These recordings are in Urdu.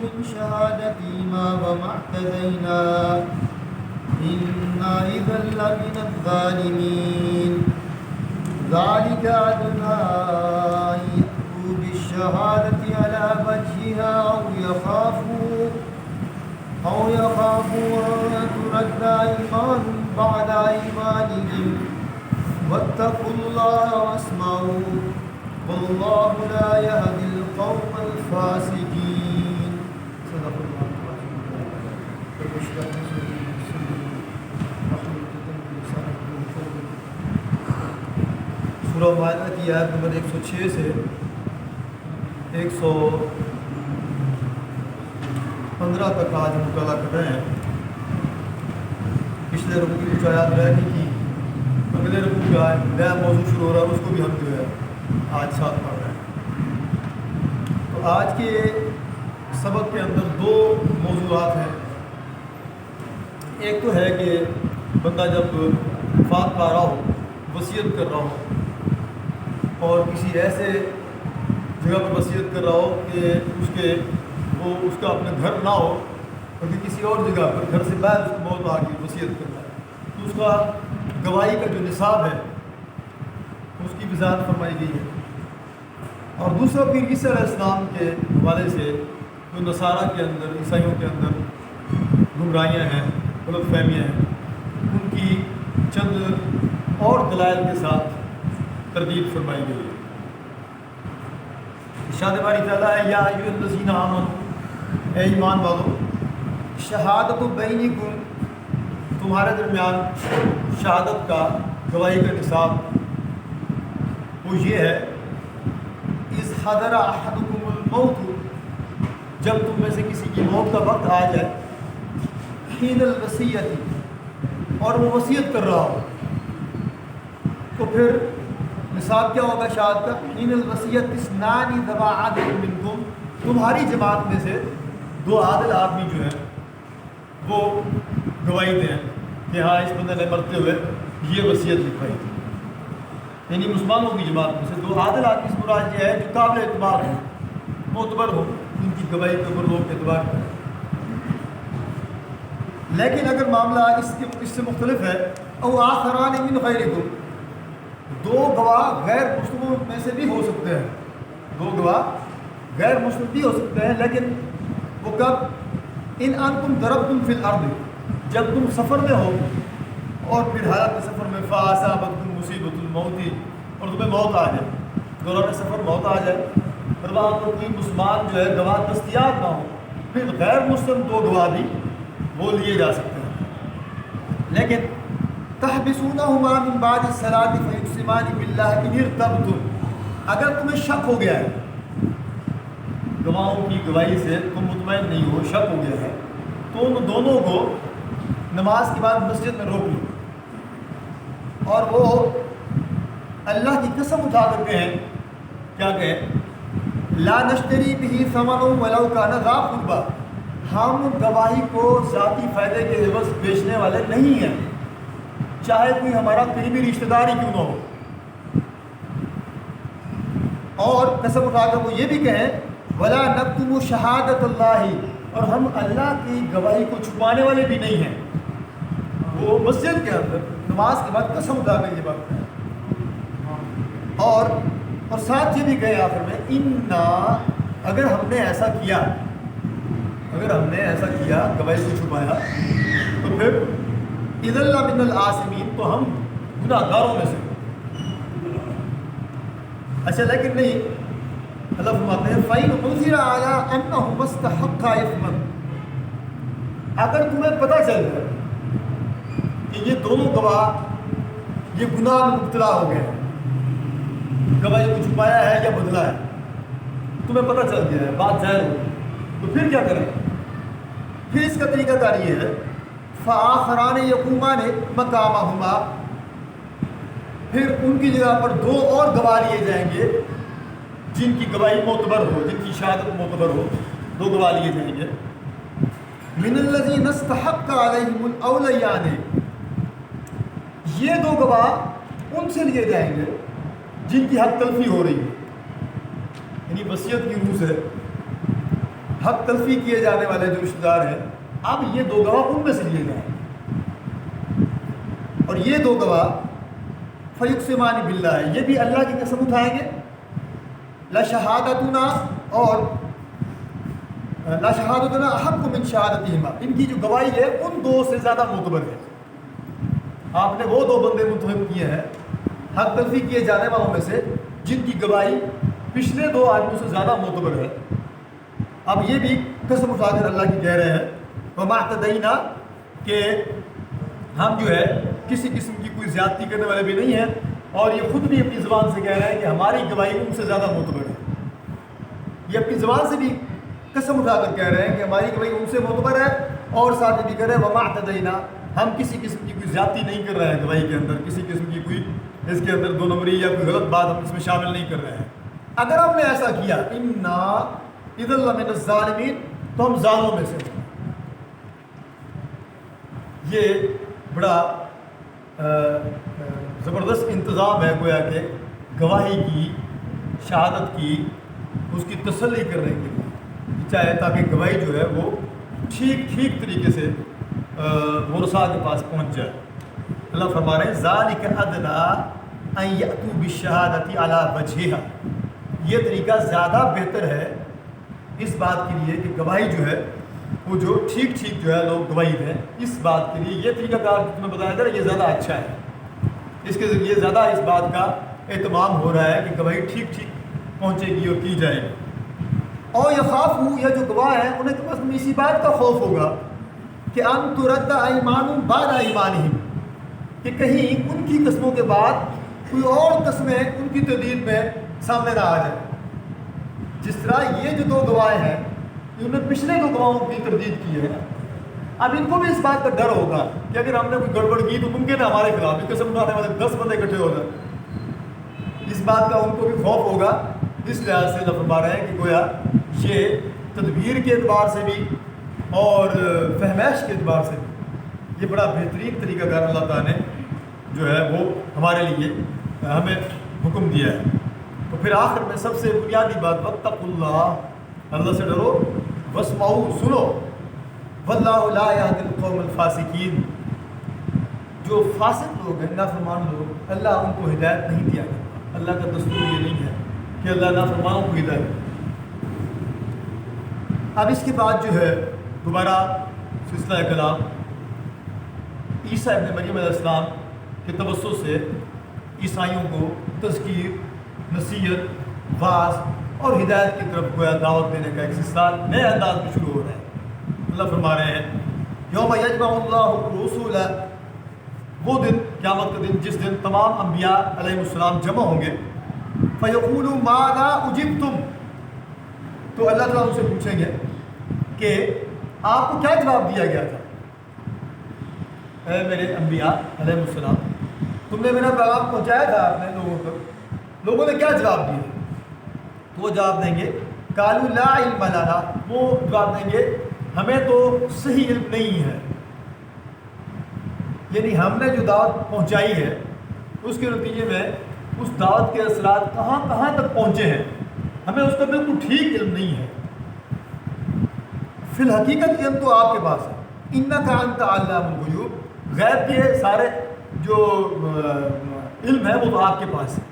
من شهادتهما وما اعتدينا إنا إذا لمن الظالمين ذلك أدنى أن يأتوا بالشهادة على وجهها أو يخافوا أن ترد أيمان بعد أيمانهم واتقوا الله واسمعوا والله لا يهدي القوم الفاسقين. صدق الله العظيم. سورہ مائدہ کی آیت نمبر 106 سے 115 تک آج مطالعہ کر رہے ہیں. پچھلے رکوع کی کچھ آیات رہ گئی تھی، اگلے رکوع کا نیا موضوع شروع ہو رہا ہے، اس کو بھی ہم جو ہے آج ساتھ پڑھ رہے ہیں. تو آج کے سبق کے اندر دو موضوعات ہیں. ایک تو ہے کہ بندہ جب وفات پا رہا ہو، وصیت کر رہا ہو اور کسی ایسے جگہ پر وصیت کر رہا ہو کہ اس کا اپنا گھر نہ ہو، بلکہ کسی اور جگہ پر گھر سے باہر اس کو موت آ گئی، وصیت کرنا ہے، تو اس کا گواہی کا جو نصاب ہے اس کی وضاحت فرمائی گئی ہے. اور دوسرا پیر عیسیٰ علیہ السلام کے حوالے سے جو نصارہ کے اندر، عیسائیوں کے اندر گمراہیاں ہیں، غلط فہمیاں ہیں، ان کی چند اور دلائل کے ساتھ تردید فرمائی گئی ہے. ارشاد باری تعالیٰ ہے یا ایھا الذین آمنوا، اے ایمان والو، شہادت بینکم، تمہارے درمیان شہادت کا، گواہی کا نصاب وہ یہ ہے، اذ حضر احدکم الموت، جب تم میں سے کسی کی موت کا وقت آ جائے، حین الوصیت، اور وہ وصیت کر رہا ہو، تو پھر نصاب کیا ہوگا شہادت کا؟ حین الوصیت اثنان ذوی عدل منکم، تمہاری جماعت میں سے دو عادل آدمی جو ہیں وہ گواہی دیں کہ ہاں اس بندے نے مرتے ہوئے یہ وصیت لکھوائی تھی. یعنی مسلمانوں کی جماعت میں سے دو عادل آدمی سے مراد یہ ہے جو قابل اعتبار ہو، معتبر ہو، ان کی گواہی کے اوپر لوگ اعتبار کریں. لیکن اگر معاملہ اس سے مختلف ہے، او آخران من غیرکم، دو گواہ غیر مسلموں میں سے بھی ہو سکتے ہیں، دو گواہ غیر مسلم بھی ہو سکتے ہیں، لیکن وہ کب؟ ان انتم ضربتم فی الارض، جب تم سفر میں ہو اور پھر حالت سفر میں فاصابتکم مصیبۃ الموت، اور تمہیں موت آ جائے، دوران سفر موت آ جائے، پھر وہاں پر کوئی مسلمان جو ہے گواہ دستیاب نہ ہو، پھر غیر مسلم دو گواہ بھی وہ لیے جا سکتے ہیں. لیکن تحبسونہما من بعد الصلاۃ فیقسمان باللہ ان ارتبتم، اگر تمہیں شک ہو گیا ہے، گواہوں کی گواہی سے تم مطمئن نہیں ہو، شک ہو گیا ہے، تو ان دونوں کو نماز کے بعد مسجد میں روک لو اور وہ اللہ کی قسم اٹھا کر کہیں، کیا کہیں؟ لا نشتری بہ ثمنا ولو کان ذا قربی، ہم گواہی کو ذاتی فائدے کے عوض بیچنے والے نہیں ہیں، چاہے کوئی ہمارا قریبی رشتہ دار ہی کیوں نہ ہو. اور قسم اٹھا کر وہ یہ بھی کہیں ولا نکتم شہادت اللہ، اور ہم اللہ کی گواہی کو چھپانے والے بھی نہیں ہیں. وہ مسجد کے اندر نماز کے بعد قسم اٹھا کر یہ بات کہیں، اور ساتھ یہ بھی کہے آخر میں انا، اگر ہم نے ایسا کیا، گواہی کو چھپایا، تو پھر اذا لمن العاصمین، تو ہم گناہ گاروں میں سے. اچھا لیکن نہیں، اللہ فرماتے ہیں فَإِنْ عُثِرَ عَلَىٰ أَنَّهُمَا اسْتَحَقَّا إِثْمًا، اگر تمہیں پتہ چل جائے کہ یہ دونوں گواہ یہ گناہ میں مبتلا ہو گئے، گواہی کو چھپایا ہے یا بدلا ہے، تمہیں پتہ چل گیا ہے، بات ظاہر ہو، تو پھر کیا کریں؟ پھر اس کا طریقہ کار یہ ہے فآخران یقومان مقامہما، پھر ان کی جگہ پر دو اور گواہ لیے جائیں گے جن کی گواہی معتبر ہو، جن کی شہادت معتبر ہو، دو گواہ لیے جائیں گے. من الذین استحق علیہم الاولیان، یہ دو گواہ ان سے لیے جائیں گے جن کی حق تلفی ہو رہی ہے، یعنی وصیت کی روح سے حق تلفی کیے جانے والے جو رشتہ دار ہیں، اب یہ 2 گواہ ان میں سے لیے جائیں، اور یہ 2 گواہ فیقسمان باللہ، یہ بھی اللہ کی قسم اٹھائیں گے، لشہادتنا، اور لشہادتنا احق من شہادتہما، ان کی جو گواہی ہے ان 2 سے زیادہ معتبر ہے۔ آپ نے وہ 2 بندے منتخب کیے ہیں حق تلفی کیے جانے والوں میں سے جن کی گواہی پچھلے 2 آدمیوں سے زیادہ معتبر ہے۔ اب یہ بھی قسم اٹھا کر اللہ کی کہہ رہے ہیں وما اعتدینا، کہ ہم جو ہے کسی قسم کی کوئی زیادتی کرنے والے بھی نہیں ہیں، اور یہ خود بھی اپنی زبان سے کہہ رہے ہیں کہ ہماری گواہی ان سے زیادہ معتبر ہے۔ یہ اپنی زبان سے بھی قسم اٹھا کر کہہ رہے ہیں کہ ہماری گواہی ان سے معتبر ہے، اور ساتھ یہ بھی کہہ رہے ہیں وما اعتدینا، ہم کسی قسم کی کوئی زیادتی نہیں کر رہے ہیں گواہی کے اندر، کسی قسم کی کوئی اس کے اندر 2 نمبری یا کوئی غلط بات ہم اس میں شامل نہیں کر رہے ہیں۔ اگر ہم نے ایسا کیا انا اذا لمن الظالمین، تو ہم ظالموں میں سے ہیں۔ یہ بڑا زبردست انتظام ہے گویا کہ گواہی کی، شہادت کی، اس کی تسلی کرنے کے لیے چاہے، تاکہ گواہی جو ہے وہ ٹھیک طریقے سے ورثاء کے پاس پہنچ جائے۔ اللہ فرما رہے ہیں ذالک ادنی ان یأتوا بالشہادۃ علی وجہہا، یہ طریقہ زیادہ بہتر ہے اس بات کے لیے کہ گواہی جو ہے وہ جو ٹھیک جو ہے لوگ گواہی دیں، اس بات کے لیے یہ طریقہ کار تمہیں بتایا جا رہا ہے یہ زیادہ اچھا ہے، اس کے ذریعے زیادہ اس بات کا اہتمام ہو رہا ہے کہ گواہی ٹھیک پہنچے گی اور کی جائے گی۔ اور یخافوا، یا جو گواہ ہیں انہیں کم از کم اسی بات کا خوف ہوگا کہ ان ترد ایمان بعد ایمانہم، کہ کہیں ان کی قسموں کے بعد کوئی اور قسمیں ان کی تردید میں سامنے نہ آ جائے۔ جس طرح یہ جو 2 گواہ ہیں انہوں نے پچھلے 2 گواہوں کی تردید کی ہے، اب ان کو بھی اس بات کا ڈر ہوگا کہ اگر ہم نے کوئی گڑبڑ کی تو ممکن ہے ہمارے خلاف بھی قسم اٹھانے والے 10 بندے اکٹھے ہو جائیں، اس بات کا ان کو بھی خوف ہوگا۔ اس لحاظ سے اللہ فرما رہے ہیں کہ گویا یہ تدبیر کے اعتبار سے بھی اور فہمائش کے اعتبار سے بھی یہ بڑا بہترین طریقہ کار اللہ تعالیٰ نے جو ہے وہ ہمارے لیے ہمیں حکم دیا ہے۔ تو پھر آخر میں سب سے بنیادی بات واتقوا اللہ، اللہ سے ڈرو، واسمعوا، سنو، واللہ لا یہدی القوم الفاسقین، جو فاسق لوگ ہیں، نافرمان لوگ، اللہ ان کو ہدایت نہیں دیا کرتا۔ اللہ کا دستور یہ نہیں ہے کہ اللہ نافرمانوں کو ہدایت دے۔ اب اس کے بعد جو ہے دوبارہ سلسلہ کلام عیسیٰ ابن مریم علیہ السلام کے توسط سے عیسائیوں کو تذکیر، نصیحت، واعظ اور ہدایت کی طرف گویا دعوت دینے کا ایک سلسلہ نئے انداز میں شروع ہو رہا ہے۔ اللہ فرما رہے ہیں یوم یجمع اللہ الرسل، وہ دن قیامت کا دن جس دن تمام انبیاء علیہ السلام جمع ہوں گے، فیقول ماذا اجبتم، تو اللہ تعالیٰ ان سے پوچھیں گے کہ آپ کو کیا جواب دیا گیا تھا، اے میرے انبیاء علیہ السلام، تم نے میرا پیغام پہنچایا تھا اپنے لوگوں تک، لوگوں نے کیا جواب دیا؟ تو وہ جواب دیں گے قالوا لا علم لنا، وہ جواب دیں گے ہمیں تو صحیح علم نہیں ہے، یعنی ہم نے جو دعوت پہنچائی ہے اس کے نتیجے میں اس دعوت کے اثرات کہاں تک پہنچے ہیں، ہمیں اس کا بالکل ٹھیک علم نہیں ہے۔ فی الحقیقت علم تو آپ کے پاس ہے، انک انت علام الغیوب، غیب کے سارے جو علم ہے وہ تو آپ کے پاس ہے،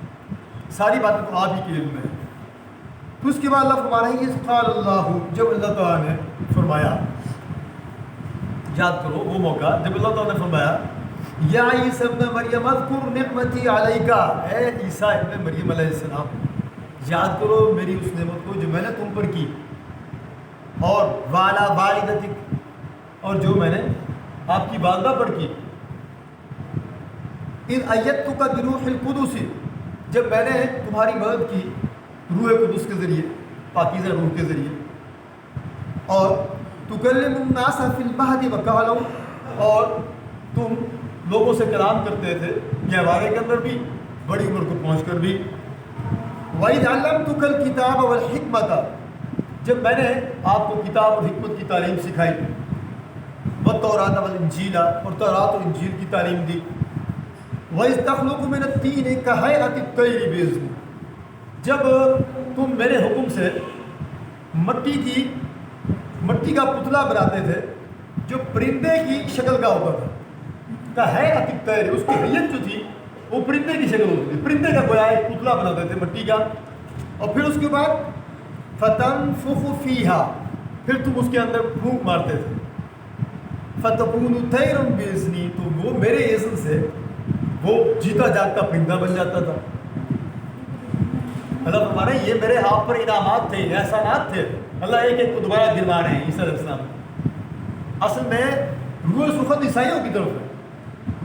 ساری باتیں تو آپ ہی کے علم میں ہے۔ تو اس کے بعد اللہ فرما رہے ہیں اس قال اللہ، جب اللہ تعالیٰ نے فرمایا، یاد کرو وہ موقع جب اللہ تعالیٰ نے فرمایا یا عیسیٰ ابن مریم اذکر نعمتی علیک، اے عیسیٰ ابن مریم علیہ السلام یاد کرو میری اس نعمت کو جو میں نے تم پر کی، اور وعلی والدتک، اور جو میں نے آپ کی والدہ پر کی، اذ ایدتک بروح القدس، جب میں نے تمہاری مدد کی روح قدس کے ذریعے، پاکیزہ روح کے ذریعے، اور تکلم الناس فی المہد وکہلا، اور تم لوگوں سے کلام کرتے تھے گہوارے کے اندر بھی، بڑی عمر کو پہنچ کر بھی، وَإِذْ عَلَّمْتُكَ الْكِتَابَ وَالْحِکْمَةَ، جب میں نے آپ کو کتاب اور حکمت کی تعلیم سکھائی، وَالتَّوْرَاةَ وَالْإِنْجِيلَ، اور تورات اور انجیل کی تعلیم دی، وَإِذْ تَخْلُقُ مِنَ الطِّينِ كَهَيْئَةِ الطَّيْرِ بِإِذْنِي، جب تم میرے حکم سے مٹی کی مٹی کا پتلا بناتے تھے جو پرندے کی شکل کا ہوتا تھا، کا ہے عتیق طیر، اس کی حیت جو تھی وہ پرندے کی شکل ہوتی تھی، پرندے کا گویا ایک پتلا بناتے تھے مٹی کا، اور پھر اس کے بعد فتنفخ فیہا، پھر تم اس کے اندر پھونک مارتے تھے، فتکون طیرا باذنی، تو وہ میرے اذن سے وہ جیتا جاگتا پرندہ بن جاتا تھا۔ اللہ فرما رہے ہیں یہ میرے آپ پر انعامات تھے، احسانات تھے، اللہ ایک ایک کو دوبارہ گروا رہے ہیں عیسیٰ علیہ السلام۔ اصل میں روح سخن عیسائیوں کی طرف ہے،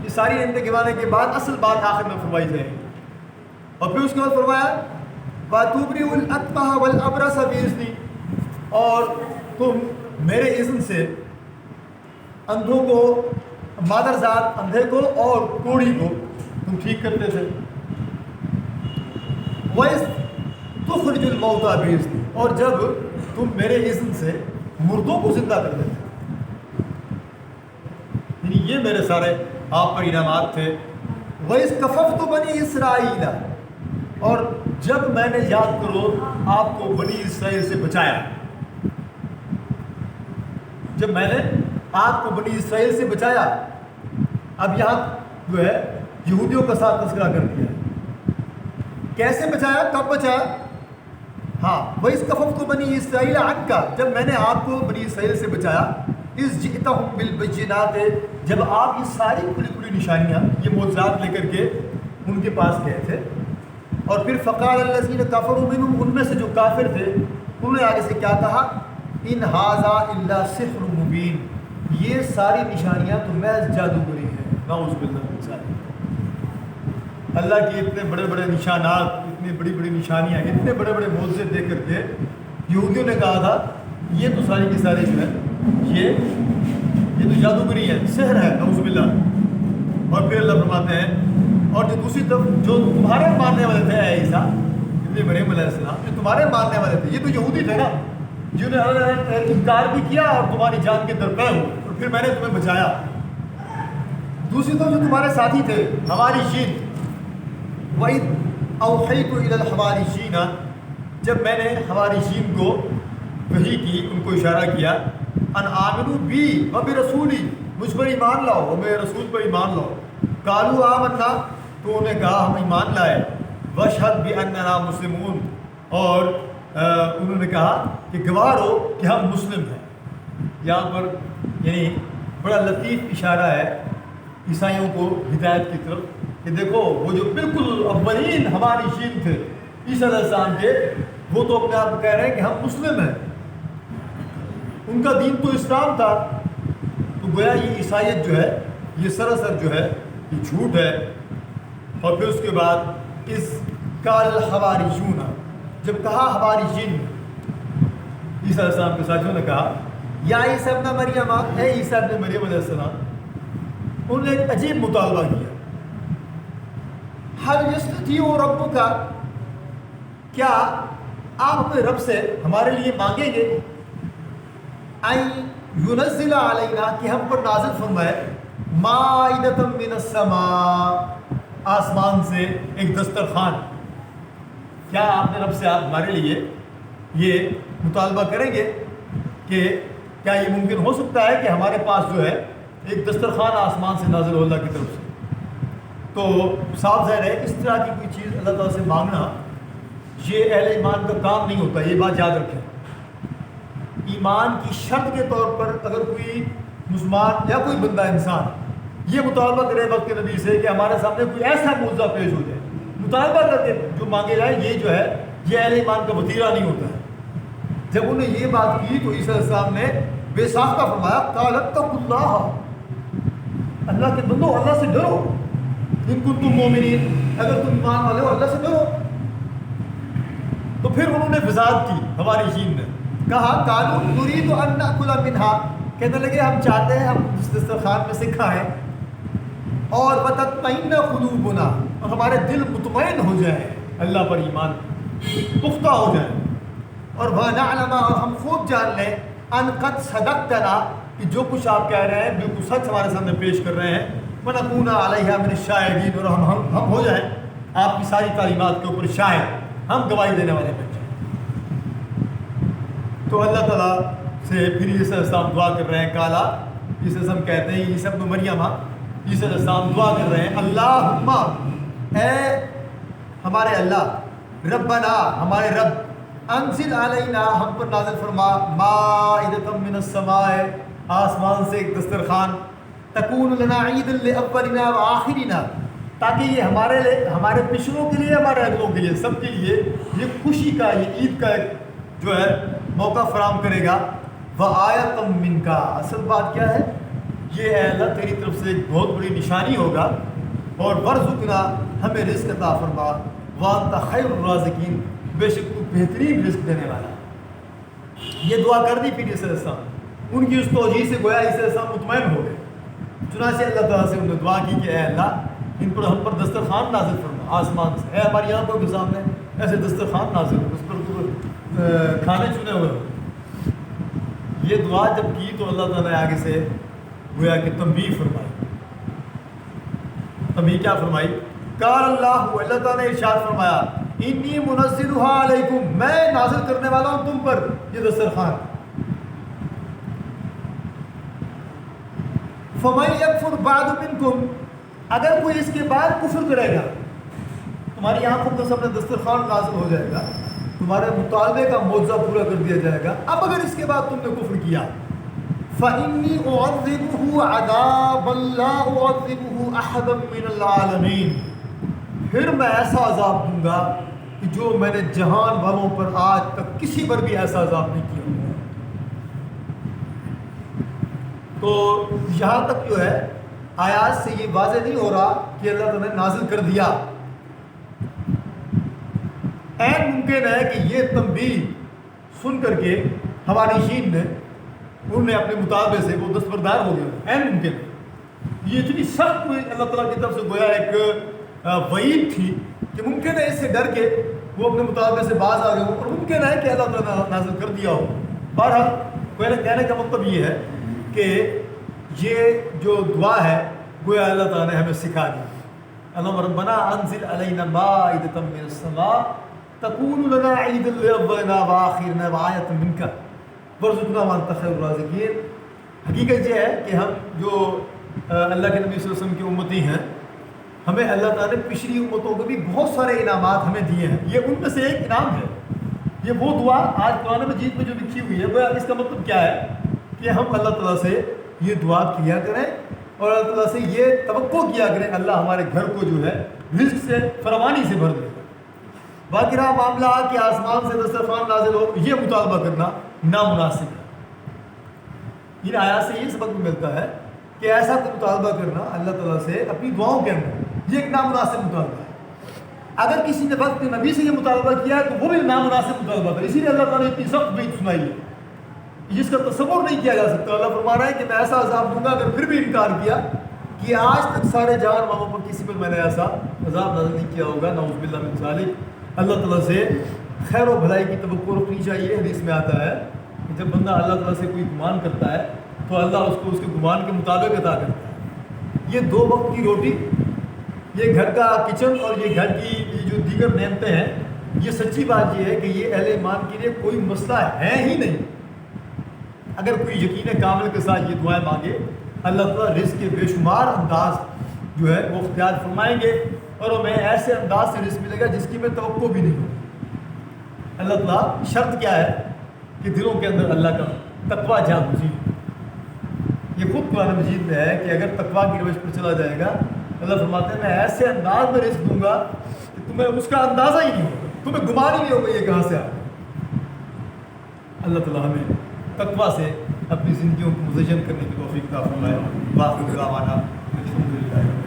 یہ ساری نعمتیں گروانے کے بعد اصل بات آخر میں فرمائی جائے گی، اور پھر اس کے بعد فرمایا وَتُبْرِئُ الْأَكْمَحَ وَالْأَبْرَصَ بِإِذْنِی، اور تم میرے اذن سے اندھوں کو، مادرزاد اندھے کو اور کوڑی کو تم ٹھیک کرتے تھے، وَإِذْ تُخْرِجُ الْمَوْتَىٰ بِإِذْنِی، اور جب تم میرے اذن سے مردوں کو زندہ کر دیتے، یعنی یہ میرے سارے آپ پر انعامات تھے۔ وَإِذْ كَفَفْتُ بَنِي إِسْرَائِيلَ، اور جب میں نے، یاد کرو، آپ کو بنی اسرائیل سے بچایا، جب میں نے آپ کو بنی اسرائیل سے بچایا، اب یہاں جو ہے یہودیوں کا ساتھ تذکرہ کر دیا، کیسے بچایا، کب بچایا؟ ہاں، وَإِذْ كَفَفْتُ بَنِي إِسْرَائِيلَ عَنْكَ، جب میں نے آپ کو بنی اسرائیل سے بچایا، اِذْ جِئْتَهُم بِالْبَيِّنَاتِ، جب آپ یہ ساری کھلی کھلی نشانیاں، یہ معجزات لے کر کے ان کے پاس گئے تھے، اور پھر فَقَالَ الَّذِينَ كَفَرُوا مِنْهُمْ، ان میں سے جو کافر تھے انہوں نے آگے سے کیا کہا، إِنْ هَٰذَا إِلَّا سِحْرٌ مُبِينٌ، یہ ساری نشانیاں تو محض جادوگری ہیں، نعوذ باللہ من ذالک۔ اللہ کی اتنے بڑے بڑے نشانات، اتنی بڑی بڑی نشانیاں، اتنے بڑے بڑے معجزے دیکھ کر کے یہودیوں نے کہا تھا یہ تو ساری کی ساری جو ہے یہ تو جادوگری ہے، سحر ہے، نعوذ باللہ۔ اور پھر اللہ فرماتے ہیں، اور جو دوسری طرف جو تمہارے ماننے والے تھے اے عیسیٰ ابن مریم علیہ السلام، جو تمہارے ماننے والے تھے، یہ تو یہودی تھے نا، جنہوں نے انکار بھی کیا اور تمہاری جان کے درپے ہو، اور پھر میں نے تمہیں بچایا۔ دوسری طرف جو تمہارے ساتھی تھے حواریشین، وَإِذْ أَوْحَيْتُ إِلَى الْحَوَارِيِّينَ، جب میں نے حواریشین کو وحی کی، ان کو اشارہ کیا، ان آمنوا بی وبرسولی، مجھ پر ایمان لاؤ اور میرے رسول پر ایمان لاؤ، قالوا آمنا، تو انہوں نے کہا ہم ایمان لائے، واشہد بأننا مسلمون، اور انہوں نے کہا کہ گواہ ہو کہ ہم مسلم ہیں۔ یہاں پر یعنی بڑا لطیف اشارہ ہے عیسائیوں کو ہدایت کی طرف، کہ دیکھو وہ جو بالکل اولین حواریشین تھے عیسیٰ علیہ السلام کے، وہ تو اپنے آپ کو کہہ رہے ہیں کہ ہم مسلم ہیں، ان کا دین تو اسلام تھا، تو گویا یہ عیسائیت جو ہے یہ سراسر جو ہے یہ جھوٹ ہے۔ اور پھر اس کے بعد اس قال الحواریون، جب کہا حواریین، عیسیٰ علیہ السلام کے ساتھیوں نے کہا یا عیسیٰ ابن مریم، اے عیسیٰ ابن مریم علیہ السلام، انہوں نے ایک عجیب مطالبہ کیا، حل یستطیع ربک، کیا آپ اپنے رب سے ہمارے لیے مانگیں گے، ان ینزل علینا، کہ ہم پر نازل فرمائے، مائدۃ من السماء، آسمان سے ایک دسترخوان، کیا آپ نے رب سے آپ ہمارے لیے یہ مطالبہ کریں گے کہ کیا یہ ممکن ہو سکتا ہے کہ ہمارے پاس جو ہے ایک دسترخوان آسمان سے نازل ہو اللہ کی طرف سے؟ تو صاف ظاہر ہے اس طرح کی کوئی چیز اللہ تعالیٰ سے مانگنا یہ اہل ایمان کا کام نہیں ہوتا، یہ بات یاد رکھیں۔ ایمان کی شرط کے طور پر اگر کوئی مسلمان یا کوئی بندہ انسان یہ مطالبہ کرے وقت نبی سے کہ ہمارے سامنے کوئی ایسا معجزہ پیش ہو جائے، مطالبہ کر کے جو مانگے جائے، یہ جو ہے یہ اہل ایمان کا وطیرہ نہیں ہوتا ہے۔ جب انہوں نے یہ بات کی تو عیسیٰ علیہ السلام نے بے ساختہ فرمایا، قال اتقوا اللہ، اللہ کے بندو اللہ سے ڈرو، ان کنتم مومنین، اگر تم ایمان والے ہو اللہ سے ڈرو۔ تو پھر انہوں نے وضاحت کی، ہماری شین نے کہا قالوا نريد ان ناكل منها، کہنے لگے ہم چاہتے ہیں ہم اس دسترخوان میں سے کھائیں، اور وتطمئن قلوبنا، اور ہمارے دل مطمئن ہو جائیں، اللہ پر ایمان پختہ ہو جائیں، اور ونعلم، اور ہم خوب جان لیں، ان قد صدقتنا، کہ جو کچھ آپ کہہ رہے ہیں بالکل سچ ہمارے سامنے پیش کر رہے ہیں، ونکون علیہا من الشاہدین، اور ہم ہو جائیں آپ کی ساری تعلیمات کے اوپر شاہد، ہم گواہی دینے والے بن جائیں۔ تو اللہ تعالیٰ سے پھر عیسیٰ علیہ السلام دعا کر رہے ہیں. کالا عیسیٰ علیہ السلام کہتے ہیں عیسیٰ ابن مریم عیسیٰ علیہ السلام دعا کر رہے ہیں اللہم اے ہمارے اللہ ربنا ہمارے رب انزل علینا ہم پر نازل فرما مائدۃ من السماء آسمان سے ایک دسترخوان تکون لنا عید لاولنا وآخرنا تاکہ یہ ہمارے لیے ہمارے پچھلوں کے لیے ہمارے اگلوں کے لیے سب کے لیے یہ خوشی کا یہ عید کا ایک جو ہے موقع فراہم کرے گا. وآیۃ منک اصل بات کیا ہے یہ اے اللہ تیری طرف سے ایک بہت بڑی نشانی ہوگا اور ورزقنا ہمیں رزق عطا فرما وانت خیر الرازقین بے شک تو بہترین رزق دینے والا. یہ دعا کر دی پھر عیسیٰ علیہ السلام ان کی اس توجیہ سے گویا عیسیٰ علیہ السلام مطمئن ہو گئے. چنانچہ اللہ تعالیٰ سے انہوں نے دعا کی کہ اے اللہ ان پر ہم پر دسترخوان نازل فرما آسمان سے اے ہماری آنکھوں کے سامنے ایسے دسترخوان نازل ہو اس پر کھانے چنے ہوئے ہو. یہ دعا جب کی تو اللہ تعالیٰ نے آگے سے گویا کہ تنبیہ فرمائی. تنبیہ کیا فرمائی؟ قال اللہ تعالیٰ نے ارشاد فرمایا انی منزلھا علیکم میں نازل کرنے والا ہوں تم پر یہ دسترخوان. فمن یکفر بعد منکم اگر کوئی اس کے بعد کفر کرے گا تمہاری آنکھوں کے سامنے دسترخوان نازل ہو جائے گا تمہارے مطالبے کا معجزہ پورا کر دیا جائے گا. اب اگر اس کے بعد تم نے کفر کیا فإنی اعذبہ عذابا لا اعذبہ احدا من العالمین پھر میں ایسا عذاب دوں گا کہ جو میں نے جہان والوں پر آج تک کسی پر بھی ایسا عذاب نہیں کیا ہوا. تو یہاں تک جو ہے آیات سے یہ واضح نہیں ہو رہا کہ اللہ تعالیٰ نے نازل کر دیا. عین ممکن ہے کہ یہ تنبیہ سن کر کے حوارئین نے انہوں نے اپنے مطالبے سے وہ دستبردار ہو گئے. عین ممکن ہے یہ اتنی سخت اللہ تعالیٰ کی طرف سے گویا ایک وعید تھی کہ ممکن ہے اس سے ڈر کے وہ اپنے مطالبے سے باز آ گئے ہوں اور ممکن ہے کہ اللہ تعالیٰ نے نازل کر دیا ہو. بہرحال کہنے کا مطلب یہ ہے کہ یہ جو دعا ہے گویا اللہ تعالیٰ نے ہمیں سکھا دی. اللہم ربنا انزل علینا مائدۃ من السماء تکون لنا عیدا لاولنا وآخرنا وآیۃ منک وارزقنا وانت خیر الرازقین. حقیقت یہ ہے کہ ہم جو اللہ کے نبی صلی اللہ علیہ وسلم کی امتی ہیں ہمیں اللہ تعالیٰ نے پچھلی امتوں کو بھی بہت سارے انعامات ہمیں دیے ہیں. یہ ان میں سے ایک انعام ہے. یہ وہ دعا آج قرآن مجید میں جو لکھی ہوئی ہے وہ اس کا مطلب کیا ہے کہ ہم اللہ تعالیٰ سے یہ دعا کیا کریں اور اللہ تعالیٰ سے یہ توقع کیا کریں اللہ ہمارے گھر کو جو ہے رزق سے فراوانی سے بھر دے گا. باقی رہا معاملہ کہ آسمان سے دسترخوان نازل ہو یہ مطالبہ کرنا نامناسب ہے. ان آیات سے یہ سبق ملتا ہے کہ ایسا کوئی مطالبہ کرنا اللہ تعالیٰ سے اپنی دعاؤں کے اندر یہ ایک نامناسب مطالبہ ہے. اگر کسی نے وقت نبی سے یہ مطالبہ کیا ہے تو وہ بھی نامناسب مطالبہ تھا. اسی لیے اللہ تعالیٰ نے اتنی سخت وعید سنائی ہے جس کا تصور نہیں کیا جا سکتا. اللہ فرما رہا ہے کہ میں ایسا عذاب دوں گا اگر پھر بھی انکار کیا کہ آج تک سارے جہان والوں پر کسی پر میں نے ایسا عذاب نازل نہیں کیا ہوگا. نعوذ باللہ من ذالک. اللہ تعالیٰ سے خیر و بھلائی کی توقع رکھنی چاہیے. حدیث میں آتا ہے کہ جب بندہ اللہ تعالیٰ سے کوئی گمان کرتا ہے تو اللہ اس کو اس کے گمان کے مطابق عطا کرتا ہے. یہ 2 وقت کی روٹی یہ گھر کا کچن اور یہ گھر کی جو دیگر نعمتیں ہیں یہ سچی بات یہ ہے کہ یہ اہل ایمان کے لیے کوئی مسئلہ ہے ہی نہیں. اگر کوئی یقین کامل کے ساتھ یہ دعائیں مانگے اللہ تعالیٰ رزق کے بے شمار انداز جو ہے وہ اختیار فرمائیں گے اور ہمیں ایسے انداز سے رزق ملے گا جس کی میں توقع بھی نہیں ہو. اللہ تعالیٰ شرط کیا ہے کہ دلوں کے اندر اللہ کا تقویٰ جاگزی. یہ خود قرآن مجید میں ہے کہ اگر تقویٰ کی روش پر چلا جائے گا اللہ فرماتے ہیں میں ایسے انداز میں رزق دوں گا کہ تمہیں اس کا اندازہ ہی نہیں ہوگا, تمہیں گمان ہی نہیں ہوگا یہ کہاں سے آ. اللہ تعالیٰ ہمیں تقویٰ سے اپنی زندگیوں کو مزین کرنے کی توفیق عطا فرمائے. باقی دعوانا الحمدللہ.